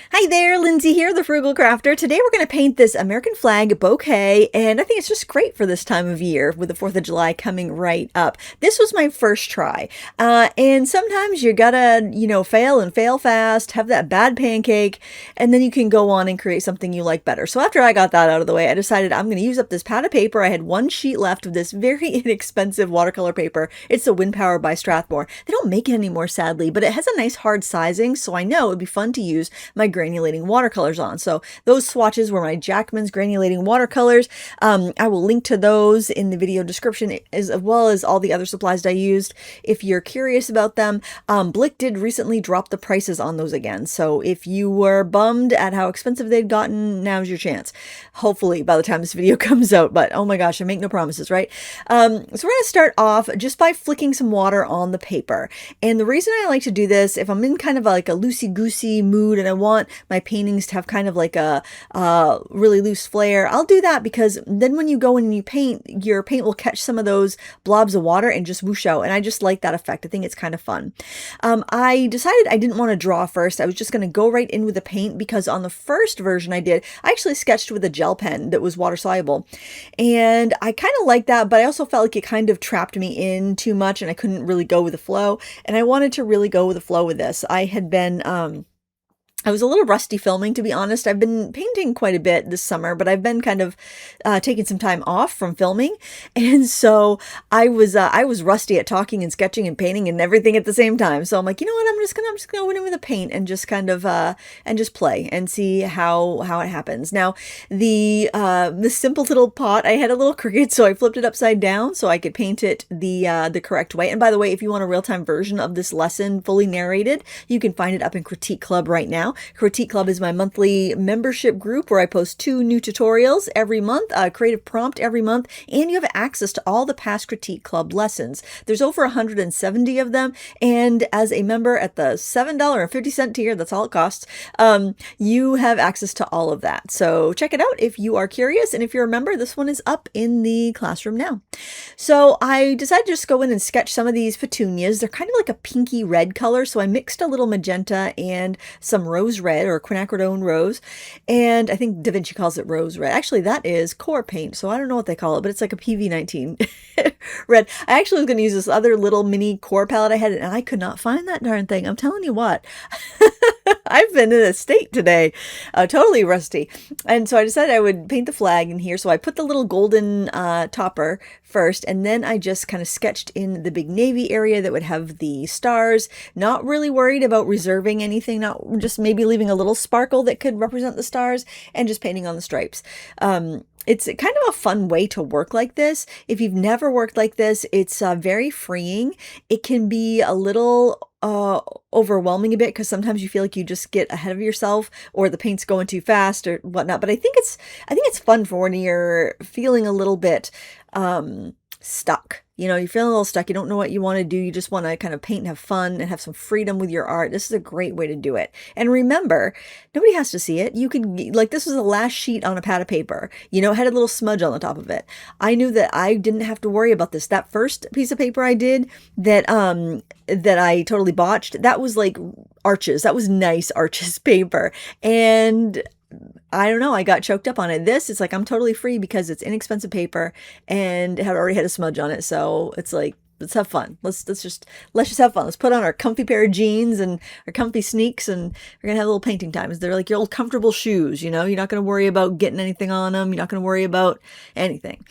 Hi there, Lindsay here, the Frugal Crafter. Today we're going to paint this American flag bouquet, and I think it's just great for this time of year with the 4th of July coming right up. This was my first try, and sometimes you gotta, fail and fail fast, have that bad pancake, and then you can go on and create something you like better. So after I got that out of the way, I decided I'm going to use up this pad of paper. I had one sheet left of this very inexpensive watercolor paper. It's the Windpower by Strathmore. They don't make it anymore, sadly, but it has a nice hard sizing, so I know it would be fun to use my granulating watercolors on. So those swatches were my Jackmans granulating watercolors. I will link to those in the video description as well as all the other supplies I used if you're curious about them. Blick did recently drop the prices on those again. So if you were bummed at how expensive they'd gotten, now's your chance. Hopefully by the time this video comes out, but oh my gosh, I make no promises, right? So we're going to start off just by flicking some water on the paper. And the reason I like to do this, if I'm in kind of like a loosey-goosey mood and I want my paintings to have kind of like a really loose flare, I'll do that because then when you go in and you paint, your paint will catch some of those blobs of water and just whoosh out. And I just like that effect. I think it's kind of fun. I decided I didn't want to draw first. I was just going to go right in with the paint because on the first version I actually sketched with a gel pen that was water soluble. And I kind of like that, but I also felt like it kind of trapped me in too much and I couldn't really go with the flow. And I wanted to really go with the flow with this. I was a little rusty filming, to be honest. I've been painting quite a bit this summer, but I've been kind of taking some time off from filming. And so I was rusty at talking and sketching and painting and everything at the same time. So I'm like, you know what? I'm just gonna go in with a paint and just kind of and just play and see how it happens. Now, the simple little pot, I had a little crooked, so I flipped it upside down so I could paint it the correct way. And by the way, if you want a real-time version of this lesson fully narrated, you can find it up in Critique Club right now. Critique Club is my monthly membership group where I post 2 new tutorials every month, a creative prompt every month, and you have access to all the past Critique Club lessons. There's over 170 of them, and as a member at the $7.50 tier, that's all it costs, you have access to all of that. So check it out if you are curious, and if you're a member, this one is up in the classroom now. So I decided to just go in and sketch some of these petunias. They're kind of like a pinky red color, so I mixed a little magenta and some rose red or quinacridone rose, and I think Da Vinci calls it rose red. Actually, that is core paint, so I don't know what they call it, but it's like a PV19 red. I actually was going to use this other little mini core palette I had, and I could not find that darn thing. I'm telling you what. I've been in a state today, totally rusty. And so I decided I would paint the flag in here. So I put the little golden topper first, and then I just kind of sketched in the big navy area that would have the stars. Not really worried about reserving anything, not just maybe leaving a little sparkle that could represent the stars, and just painting on the stripes. It's kind of a fun way to work like this. If you've never worked like this, it's very freeing. It can be a little overwhelming a bit because sometimes you feel like you just get ahead of yourself or the paint's going too fast or whatnot. But I think it's fun for when you're feeling a little bit stuck. You're feeling a little stuck. You don't know what you want to do. You just want to kind of paint and have fun and have some freedom with your art. This is a great way to do it. And remember, nobody has to see it. You could, like, this was the last sheet on a pad of paper. It had a little smudge on the top of it. I knew that I didn't have to worry about this. That first piece of paper I did that I totally botched, that was like arches. That was nice arches paper. And I don't know, I got choked up on it. It's like I'm totally free because it's inexpensive paper and it had already had a smudge on it. So it's like, let's have fun. Let's just have fun. Let's put on our comfy pair of jeans and our comfy sneaks, and we're gonna have a little painting time. They're like your old comfortable shoes. You're not gonna worry about getting anything on them. You're not gonna worry about anything.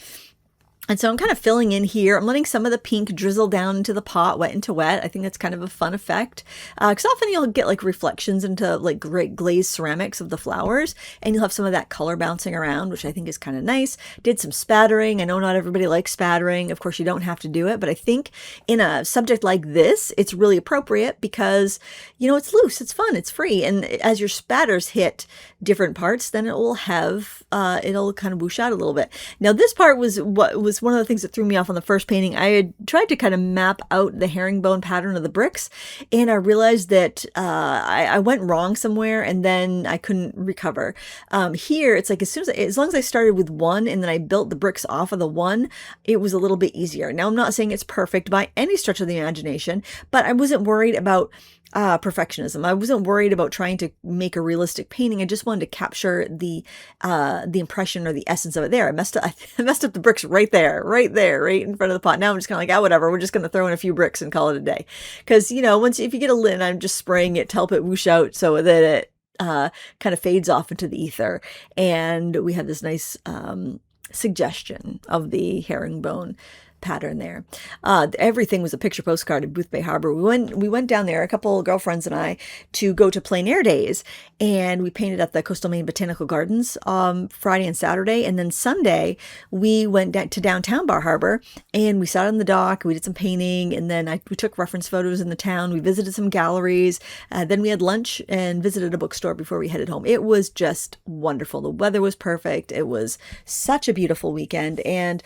And so I'm kind of filling in here. I'm letting some of the pink drizzle down into the pot, wet into wet. I think that's kind of a fun effect. Because often you'll get like reflections into like great glazed ceramics of the flowers, and you'll have some of that color bouncing around, which I think is kind of nice. Did some spattering. I know not everybody likes spattering. Of course, you don't have to do it, but I think in a subject like this, it's really appropriate because, it's loose, it's fun, it's free. And as your spatters hit different parts, then it will have, it'll kind of whoosh out a little bit. Now, this part was one of the things that threw me off on the first painting. I had tried to kind of map out the herringbone pattern of the bricks, and I realized that I went wrong somewhere, and then I couldn't recover. Here, it's like as long as I started with one, and then I built the bricks off of the one, it was a little bit easier. Now, I'm not saying it's perfect by any stretch of the imagination, but I wasn't worried about perfectionism. I wasn't worried about trying to make a realistic painting. I just wanted to capture the impression or the essence of it there. I messed up, I messed up the bricks right there, right in front of the pot. Now I'm just kind of like, whatever. We're just going to throw in a few bricks and call it a day. Because, once, if you get a lint, I'm just spraying it to help it whoosh out so that it kind of fades off into the ether. And we have this nice suggestion of the herringbone pattern there. Everything was a picture postcard in Boothbay Harbor. We went down there, a couple girlfriends and I, to go to plein air days, and we painted at the Coastal Maine Botanical Gardens Friday and Saturday, and then Sunday we went to downtown Bar Harbor and we sat on the dock. We did some painting, and then we took reference photos in the town. We visited some galleries. Then we had lunch and visited a bookstore before we headed home. It was just wonderful. The weather was perfect. It was such a beautiful weekend, and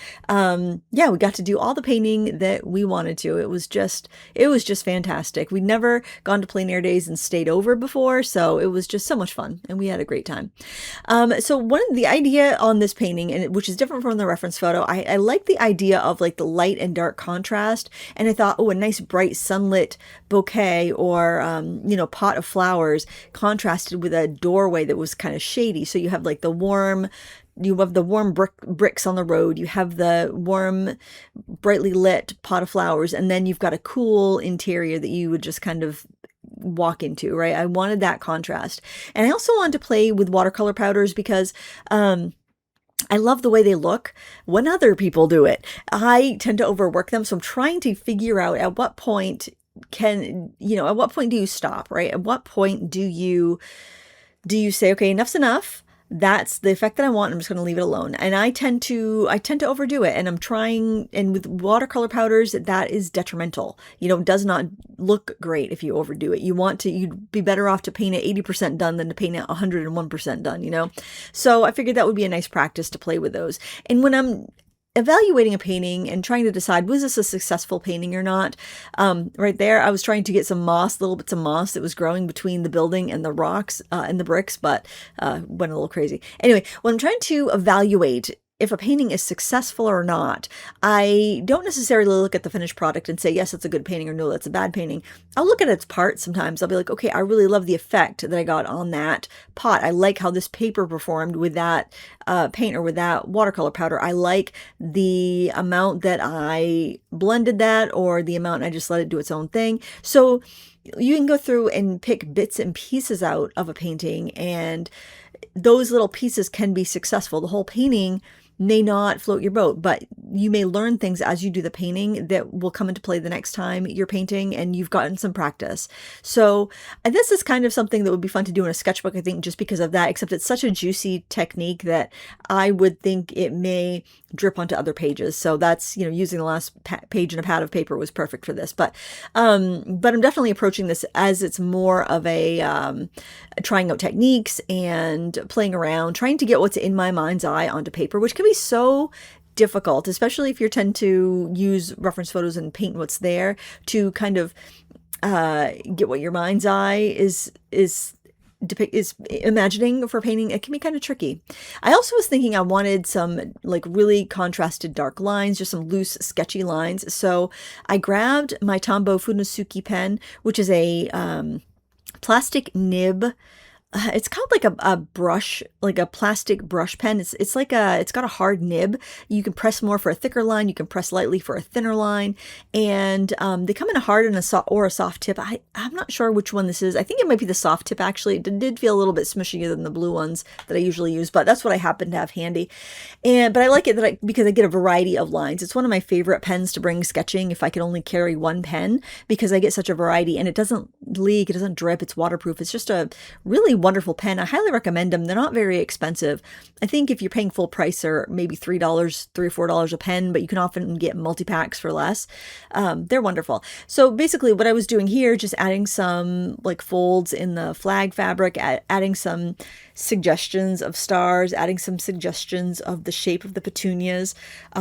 yeah, we got to do all the painting that we wanted to. It was just fantastic. We'd never gone to plein air days and stayed over before, so it was just so much fun, and we had a great time. So the idea on this painting, and which is different from the reference photo, I like the idea of like the light and dark contrast, and I thought, a nice bright sunlit bouquet or pot of flowers contrasted with a doorway that was kind of shady. So you have like the warm bricks on the road, you have the warm, brightly lit pot of flowers, and then you've got a cool interior that you would just kind of walk into, right? I wanted that contrast. And I also wanted to play with watercolor powders because I love the way they look when other people do it. I tend to overwork them, so I'm trying to figure out at what point do you stop, right? At what point do you say, okay, enough's enough? That's the effect that I want. I'm just going to leave it alone. And I tend to overdo it. And I'm trying, and with watercolor powders, that is detrimental. It does not look great if you overdo it. You'd be better off to paint it 80% done than to paint it 101% done, So I figured that would be a nice practice to play with those. And when I'm evaluating a painting and trying to decide, was this a successful painting or not? Right there, I was trying to get some little bits of moss that was growing between the building and the rocks and the bricks, but went a little crazy. Anyway, when I'm trying to evaluate if a painting is successful or not, I don't necessarily look at the finished product and say, yes, it's a good painting, or no, that's a bad painting. I'll look at its parts sometimes. I'll be like, okay, I really love the effect that I got on that pot. I like how this paper performed with that paint or with that watercolor powder. I like the amount that I blended that, or the amount I just let it do its own thing. So you can go through and pick bits and pieces out of a painting, and those little pieces can be successful. The whole painting may not float your boat, but you may learn things as you do the painting that will come into play the next time you're painting and you've gotten some practice. So this is kind of something that would be fun to do in a sketchbook, I think, just because of that, except it's such a juicy technique that I would think it may drip onto other pages. So that's, using the last page in a pad of paper was perfect for this. But I'm definitely approaching this as it's more of a trying out techniques and playing around, trying to get what's in my mind's eye onto paper, which can be so difficult, especially if you tend to use reference photos and paint what's there to kind of get what your mind's eye is imagining for painting. It can be kind of tricky. I also was thinking I wanted some like really contrasted dark lines, just some loose sketchy lines. So I grabbed my Tombow Funosuke pen, which is a plastic nib. It's called like a brush, like a plastic brush pen. It's got a hard nib. You can press more for a thicker line. You can press lightly for a thinner line. And they come in a hard and a soft tip. I'm not sure which one this is. I think it might be the soft tip, actually. It did feel a little bit smushier than the blue ones that I usually use, but that's what I happen to have handy. But I like it because I get a variety of lines. It's one of my favorite pens to bring sketching if I could only carry one pen, because I get such a variety, and it doesn't leak, it doesn't drip, it's waterproof. It's just a really wonderful pen. I highly recommend them. They're not very expensive. I think if you're paying full price, they're maybe $3 or $4 a pen, but you can often get multi-packs for less. They're wonderful. So basically what I was doing here, just adding some like folds in the flag fabric, adding some suggestions of stars, adding some suggestions of the shape of the petunias,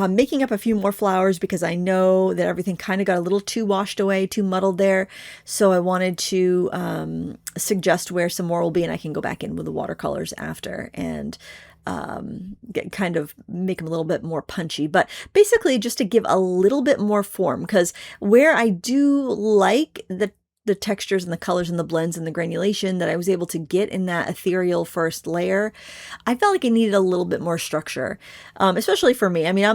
making up a few more flowers because I know that everything kind of got a little too washed away, too muddled there. So I wanted to suggest where some more will be, and I can go back in with the watercolors after and kind of make them a little bit more punchy, but basically just to give a little bit more form, because where I do like the the textures and the colors and the blends and the granulation that I was able to get in that ethereal first layer, I felt like I needed a little bit more structure, especially for me. I mean,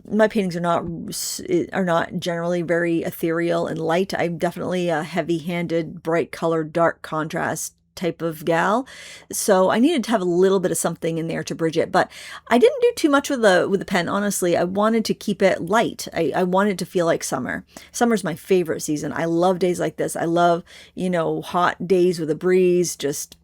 my paintings are not generally very ethereal and light. I'm definitely a heavy-handed, bright color, dark contrast type of gal, so I needed to have a little bit of something in there to bridge it. But I didn't do too much with the pen, honestly. I wanted to keep it light. I wanted to feel like summer. Summer's my favorite season. I love days like this. I love, hot days with a breeze, just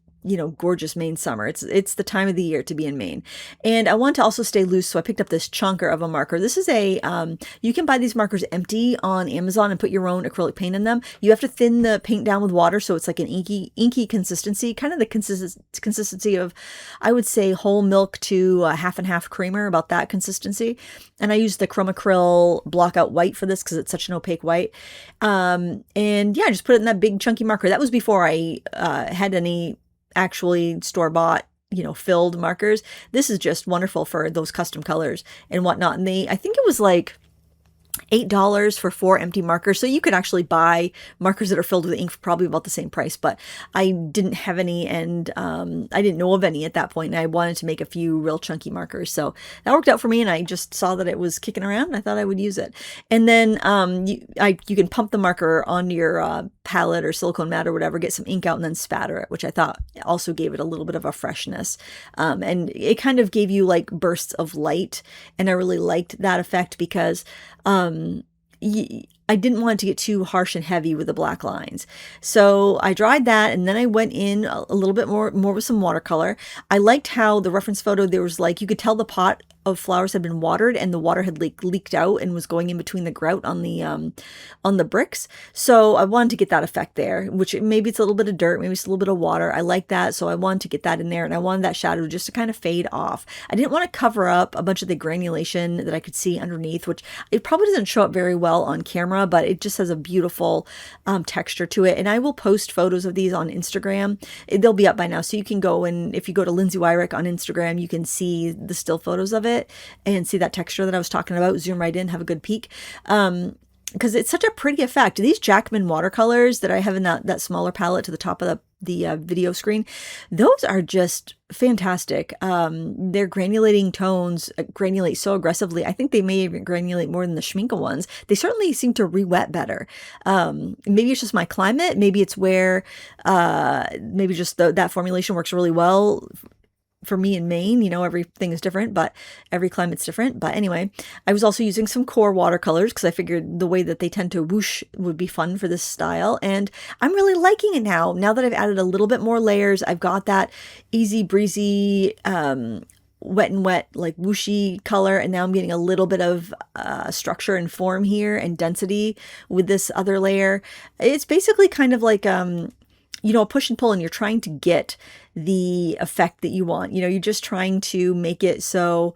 gorgeous Maine summer. It's the time of the year to be in Maine. And I want to also stay loose, so I picked up this chunker of a marker. This is you can buy these markers empty on Amazon and put your own acrylic paint in them. You have to thin the paint down with water, so it's like an inky consistency, kind of the consistency of, I would say, whole milk to half and half creamer, about that consistency. And I used the Chromacryl Blockout White for this because it's such an opaque white. And yeah, I just put it in that big chunky marker. That was before I had any actually store-bought, filled markers. This is just wonderful for those custom colors and whatnot. And I think it was like $8 for 4 empty markers. So you could actually buy markers that are filled with ink for probably about the same price, but I didn't have any, and I didn't know of any at that point, and I wanted to make a few real chunky markers. So that worked out for me, and I just saw that it was kicking around, and I thought I would use it. And then you can pump the marker onto your palette or silicone mat or whatever, get some ink out, and then spatter it, which I thought also gave it a little bit of a freshness. And it kind of gave you like bursts of light, and I really liked that effect because I didn't want it to get too harsh and heavy with the black lines. So I dried that, and then I went in a little bit more with some watercolor. I liked how the reference photo, there was like, you could tell the pot of flowers had been watered, and the water had leaked out and was going in between the grout on the bricks. So I wanted to get that effect there, which maybe it's a little bit of dirt, maybe it's a little bit of water. I like that, so I wanted to get that in there, and I wanted that shadow just to kind of fade off. I didn't want to cover up a bunch of the granulation that I could see underneath, which it probably doesn't show up very well on camera, but it just has a beautiful texture to it. And I will post photos of these on Instagram. They'll be up by now, so you can go, and if you go to Lindsay Weirich on Instagram, you can see the still photos of it and see that texture that I was talking about. Zoom right in, have a good peek. Because it's such a pretty effect. These Jackman watercolors that I have in that smaller palette to the top of the video screen, those are just fantastic. Their granulating tones granulate so aggressively. I think they may even granulate more than the Schmincke ones. They certainly seem to re-wet better. Maybe it's just my climate. Maybe it's where maybe just that formulation works really well for me in Maine. Everything is different, but every climate's different. But anyway, I was also using some core watercolors because I figured the way that they tend to whoosh would be fun for this style. And I'm really liking it now. Now that I've added a little bit more layers, I've got that easy breezy, wet and wet, like whooshy color. And now I'm getting a little bit of structure and form here and density with this other layer. It's basically kind of like, a push and pull, and you're trying to get the effect that you want. You're just trying to make it so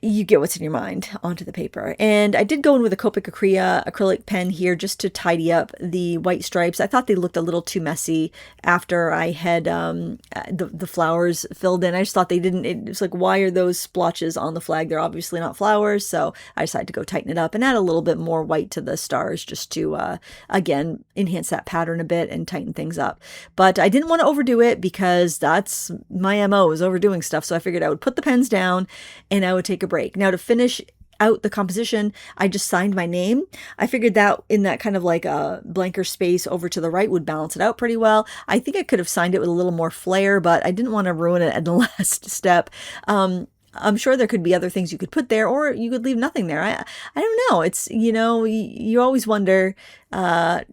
you get what's in your mind onto the paper. And I did go in with a Copic acrylic pen here just to tidy up the white stripes. I thought they looked a little too messy after I had the flowers filled in. I just thought it was like, why are those splotches on the flag? They're obviously not flowers. So I decided to go tighten it up and add a little bit more white to the stars just to, again, enhance that pattern a bit and tighten things up. But I didn't want to overdo it because that's my MO, is overdoing stuff. So I figured I would put the pens down and I would take a break. Now, to finish out the composition, I just signed my name. I figured that in that kind of like a blanker space over to the right would balance it out pretty well. I think I could have signed it with a little more flair, but I didn't want to ruin it at the last step. I'm sure there could be other things you could put there, or you could leave nothing there. I don't know. It's, you always wonder, how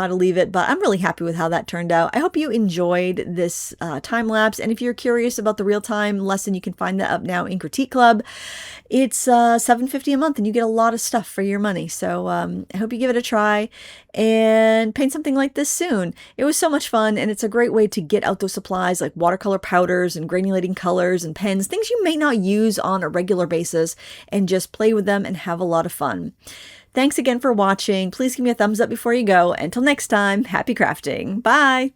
to leave it, but I'm really happy with how that turned out. I hope you enjoyed this time lapse. And if you're curious about the real-time lesson, you can find that up now in Critique Club. It's $7.50 a month, and you get a lot of stuff for your money. So I hope you give it a try and paint something like this soon. It was so much fun, and it's a great way to get out those supplies like watercolor powders and granulating colors and pens, things you may not use on a regular basis, and just play with them and have a lot of fun. Thanks again for watching. Please give me a thumbs up before you go. Until next time, happy crafting. Bye!